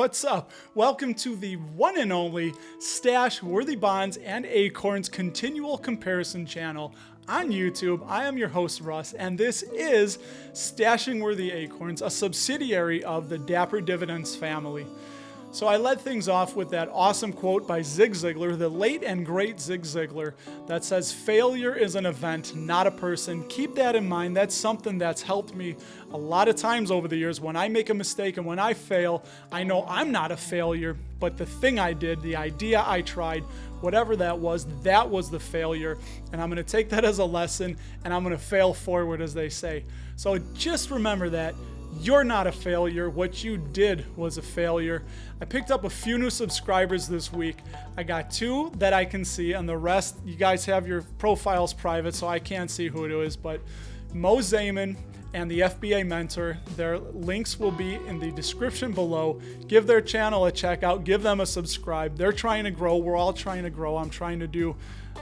what's up? Welcome to the one and only Stash Worthy Bonds and Acorns continual comparison channel on YouTube. I am your host, Russ, and this is Stashing Worthy Acorns, a subsidiary of the Dapper Dividends family. So I led things off with that awesome quote by Zig Ziglar, the late and great Zig Ziglar, that says, "Failure is an event, not a person." Keep that in mind. That's something that's helped me a lot of times over the years. When I make a mistake and when I fail, I know I'm not a failure, but the thing I did, the idea I tried, whatever that was the failure. And I'm going to take that as a lesson, and I'm going to fail forward, as they say. So just remember that. You're not a failure. What you did was a failure. I picked up a few new subscribers this week. I got 2 that I can see, and the rest, you guys have your profiles private, so I can't see who it is. But Mo Zaman and the FBA Mentor, their links will be in the description below. Give their channel a check out. Give them a subscribe. They're trying to grow. We're all trying to grow. I'm trying to do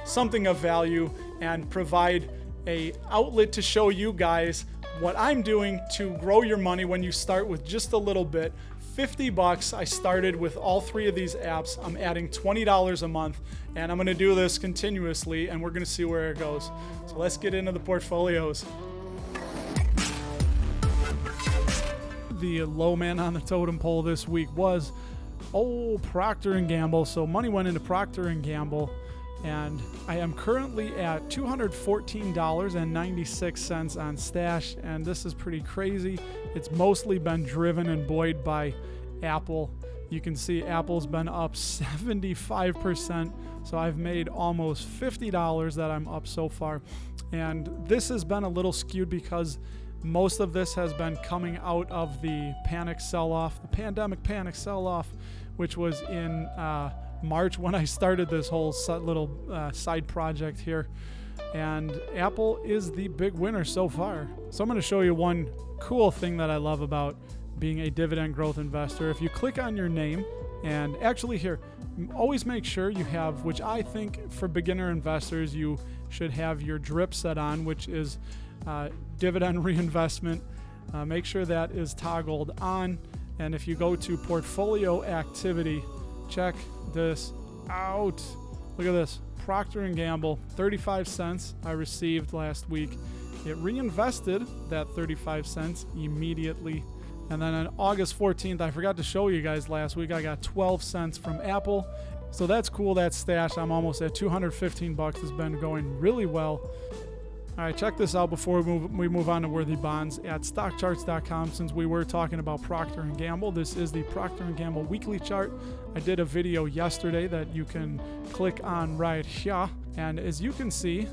something of value and provide an outlet to show you guys what I'm doing to grow your money when you start with just a little bit. $50. I started with all 3 of these apps. I'm adding $20 a month, and I'm going to do this continuously, and we're going to see where it goes. So let's get into the portfolios. The low man on the totem pole this week was Procter & Gamble. So money went into Procter & Gamble, and I am currently at $214.96 on Stash, and this is pretty crazy. It's mostly been driven and buoyed by Apple. You can see Apple's been up 75%, so I've made almost $50 that I'm up so far. And this has been a little skewed because most of this has been coming out of the panic sell-off, the pandemic panic sell-off, which was in March when I started this whole little side project here. And Apple is the big winner so far. So I'm going to show you one cool thing that I love about being a dividend growth investor. If you click on your name, and actually here, always make sure you have, which I think for beginner investors, you should have your drip set on, which is dividend reinvestment. Make sure that is toggled on. And if you go to portfolio activity, check this out. Look at this. Procter & Gamble, 35 cents I received last week. It reinvested that 35 cents immediately. And then on August 14th, I forgot to show you guys last week, I got 12 cents from Apple. So that's cool. That Stash, I'm almost at $215. Has been going really well. All right, check this out before we move on to Worthy Bonds at stockcharts.com. Since we were talking about Procter & Gamble, this is the Procter & Gamble weekly chart. I did a video yesterday that you can click on right here. And as you can see,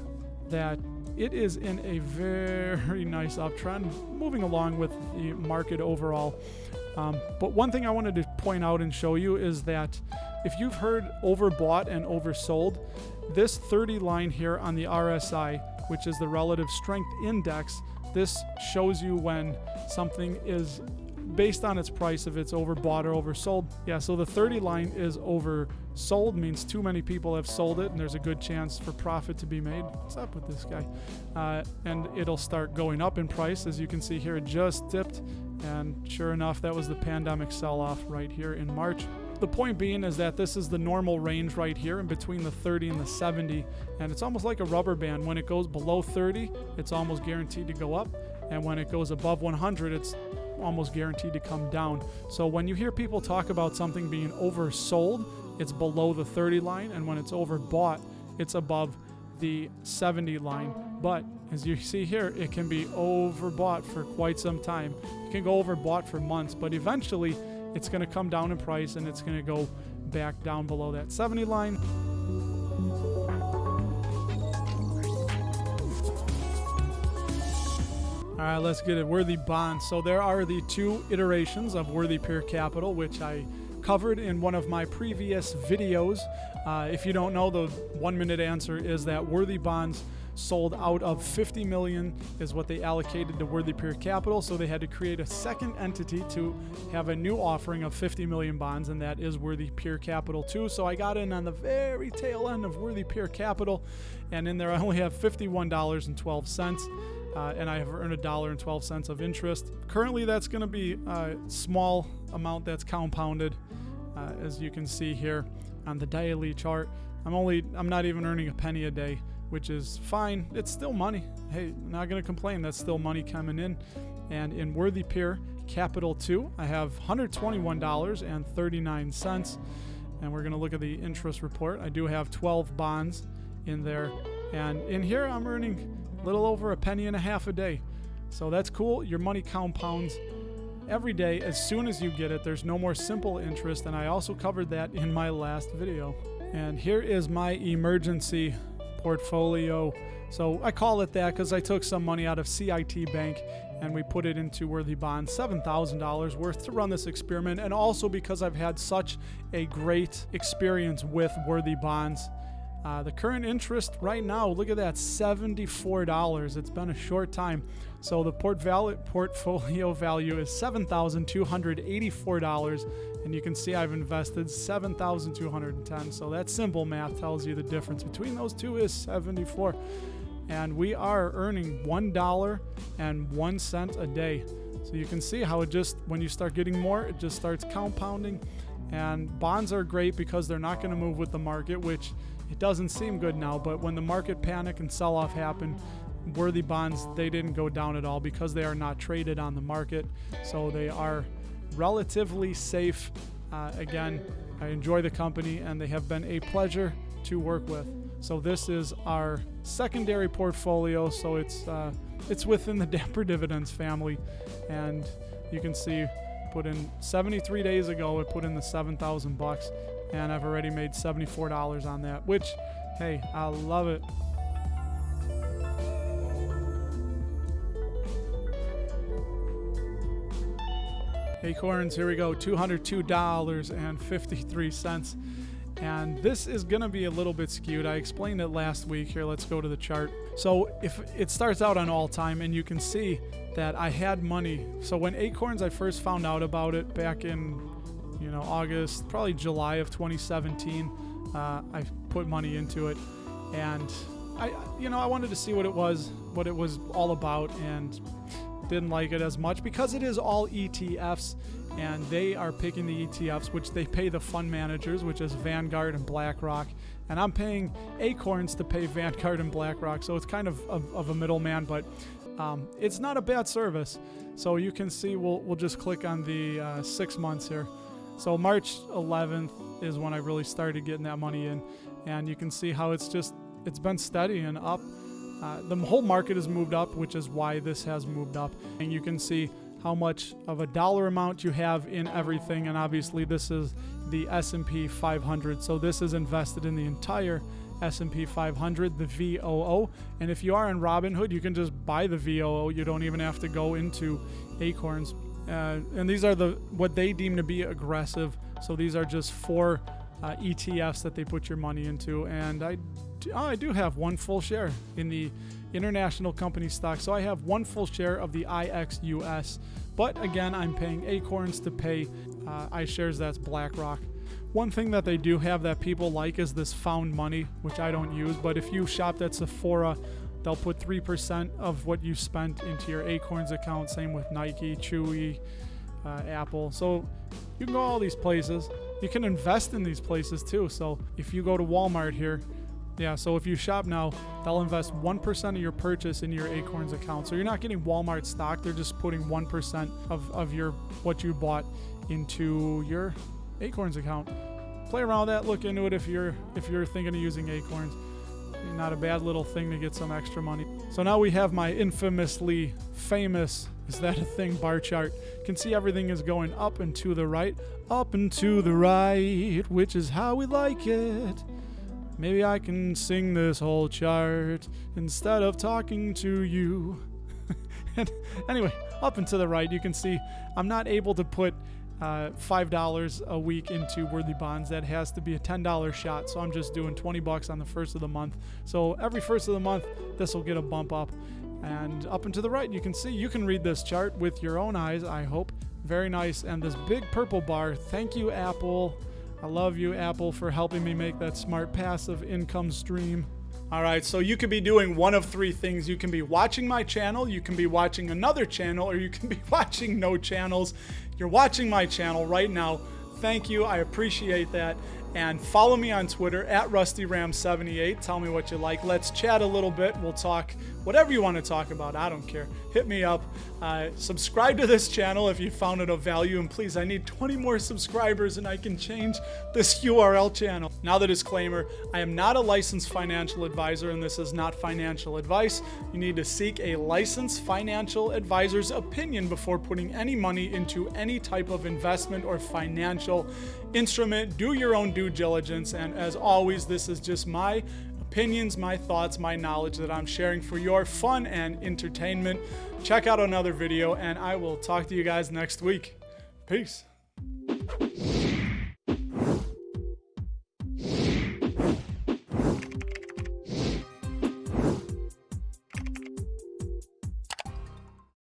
that it is in a very nice uptrend, moving along with the market overall. But one thing I wanted to point out and show you is that if you've heard overbought and oversold, this 30 line here on the RSI, which is the relative strength index, this shows you when something is based on its price, if it's overbought or oversold. Yeah, so the 30 line is oversold, means too many people have sold it, and there's a good chance for profit to be made. What's up with this guy? And it'll start going up in price. As you can see here, it just dipped, and sure enough, that was the pandemic sell-off right here in March. The point being is that this is the normal range right here in between the 30 and the 70, and it's almost like a rubber band. When it goes below 30, it's almost guaranteed to go up, and when it goes above 100, it's almost guaranteed to come down. So when you hear people talk about something being oversold, it's below the 30 line, and when it's overbought, it's above the 70 line. But as you see here, it can be overbought for quite some time. It can go overbought for months, but eventually it's going to come down in price, and it's going to go back down below that 70 line. All right, let's get it. Worthy Bonds. So there are the 2 iterations of Worthy Pure Capital, which I covered in one of my previous videos. If you don't know, the 1-minute answer is that Worthy Bonds sold out of 50 million is what they allocated to Worthy Pure Capital, so they had to create a second entity to have a new offering of 50 million bonds, and that is Worthy Pure Capital 2. So I got in on the very tail end of Worthy Pure Capital, and in there I only have $51.12. And I have earned $1.12 of interest. Currently, that's going to be small amount that's compounded, as you can see here on the daily chart. I'm not even earning a penny a day, which is fine. It's still money. Hey, I'm not going to complain. That's still money coming in. And in Worthy Peer Capital 2, I have $121.39. And we're going to look at the interest report. I do have 12 bonds in there. And in here, I'm earning a little over a penny and a half a day. So that's cool. Your money compounds every day as soon as you get it. There's no more simple interest. And I also covered that in my last video. And here is my emergency portfolio. So I call it that because I took some money out of CIT Bank and we put it into Worthy Bonds, $7,000 worth to run this experiment, and also because I've had such a great experience with Worthy Bonds. The current interest right now, look at that, $74. It's been a short time. So the portfolio value is $7,284, and you can see I've invested $7,210. So that simple math tells you the difference between those two is 74. And we are earning $1.01 a day. So you can see how it just, when you start getting more, it just starts compounding. And bonds are great because they're not going to move with the market, which it doesn't seem good now. But when the market panic and sell-off happened, Worthy Bonds, they didn't go down at all because they are not traded on the market. So they are relatively safe. Again, I enjoy the company and they have been a pleasure to work with. So this is our secondary portfolio. So it's within the Dapper Dividends family. And you can see, put in 73 days ago, I put in the $7,000 and I've already made $74 on that, which, hey, I love it. Acorns, here we go, $202.53. And this is going to be a little bit skewed. I explained it last week. Here, let's go to the chart. So if it starts out on all time, and you can see that I had money. So when Acorns, I first found out about it back in, August, probably July of 2017, I put money into it. And I wanted to see what it was all about, and didn't like it as much because it is all ETFs. And they are picking the ETFs, which they pay the fund managers, which is Vanguard and BlackRock. And I'm paying Acorns to pay Vanguard and BlackRock. So it's kind of a middleman, but it's not a bad service. So you can see, we'll just click on the 6 months here. So March 11th is when I really started getting that money in. And you can see how it's been steady and up. The whole market has moved up, which is why this has moved up. And you can see how much of a dollar amount you have in everything. And obviously this is the S&P 500. So this is invested in the entire S&P 500, the VOO. And if you are in Robinhood, you can just buy the VOO. You don't even have to go into Acorns. And these are what they deem to be aggressive. So these are just 4 ETFs that they put your money into. And I do have one full share in the international company stock. So I have one full share of the IXUS. But again, I'm paying Acorns to pay iShares, that's BlackRock. One thing that they do have that people like is this found money, which I don't use. But if you shop at Sephora, they'll put 3% of what you spent into your Acorns account. Same with Nike, Chewy, Apple. So you can go all these places. You can invest in these places too. So if you go to Walmart here, so if you shop now, they'll invest 1% of your purchase in your Acorns account. So you're not getting Walmart stock. They're just putting 1% of what you bought into your Acorns account. Play around with that. Look into it if you're thinking of using Acorns. Not a bad little thing to get some extra money. So now we have my infamously famous, is that a thing, bar chart. You can see everything is going up and to the right, which is how we like it. Maybe I can sing this whole chart instead of talking to you. Anyway, up and to the right, you can see I'm not able to put $5 a week into Worthy Bonds. That has to be a $10 shot. So I'm just doing $20 on the first of the month. So every first of the month, this will get a bump up. And up and to the right, you can see, you can read this chart with your own eyes, I hope. Very nice. And this big purple bar, thank you, Apple. I love you, Apple, for helping me make that smart passive income stream. All right, so you could be doing one of three things. You can be watching my channel, you can be watching another channel, or you can be watching no channels. You're watching my channel right now. Thank you, I appreciate that. And follow me on Twitter at RustyRam78. Tell me what you like. Let's chat a little bit. We'll talk whatever you want to talk about. I don't care. Hit me up. Subscribe to this channel if you found it of value. And please, I need 20 more subscribers and I can change this URL channel. Now the disclaimer, I am not a licensed financial advisor and this is not financial advice. You need to seek a licensed financial advisor's opinion before putting any money into any type of investment or financial instrument. Do your own due diligence, and as always, this is just my opinions, my thoughts, my knowledge that I'm sharing for your fun and entertainment. Check out another video, and I will talk to you guys next week. Peace.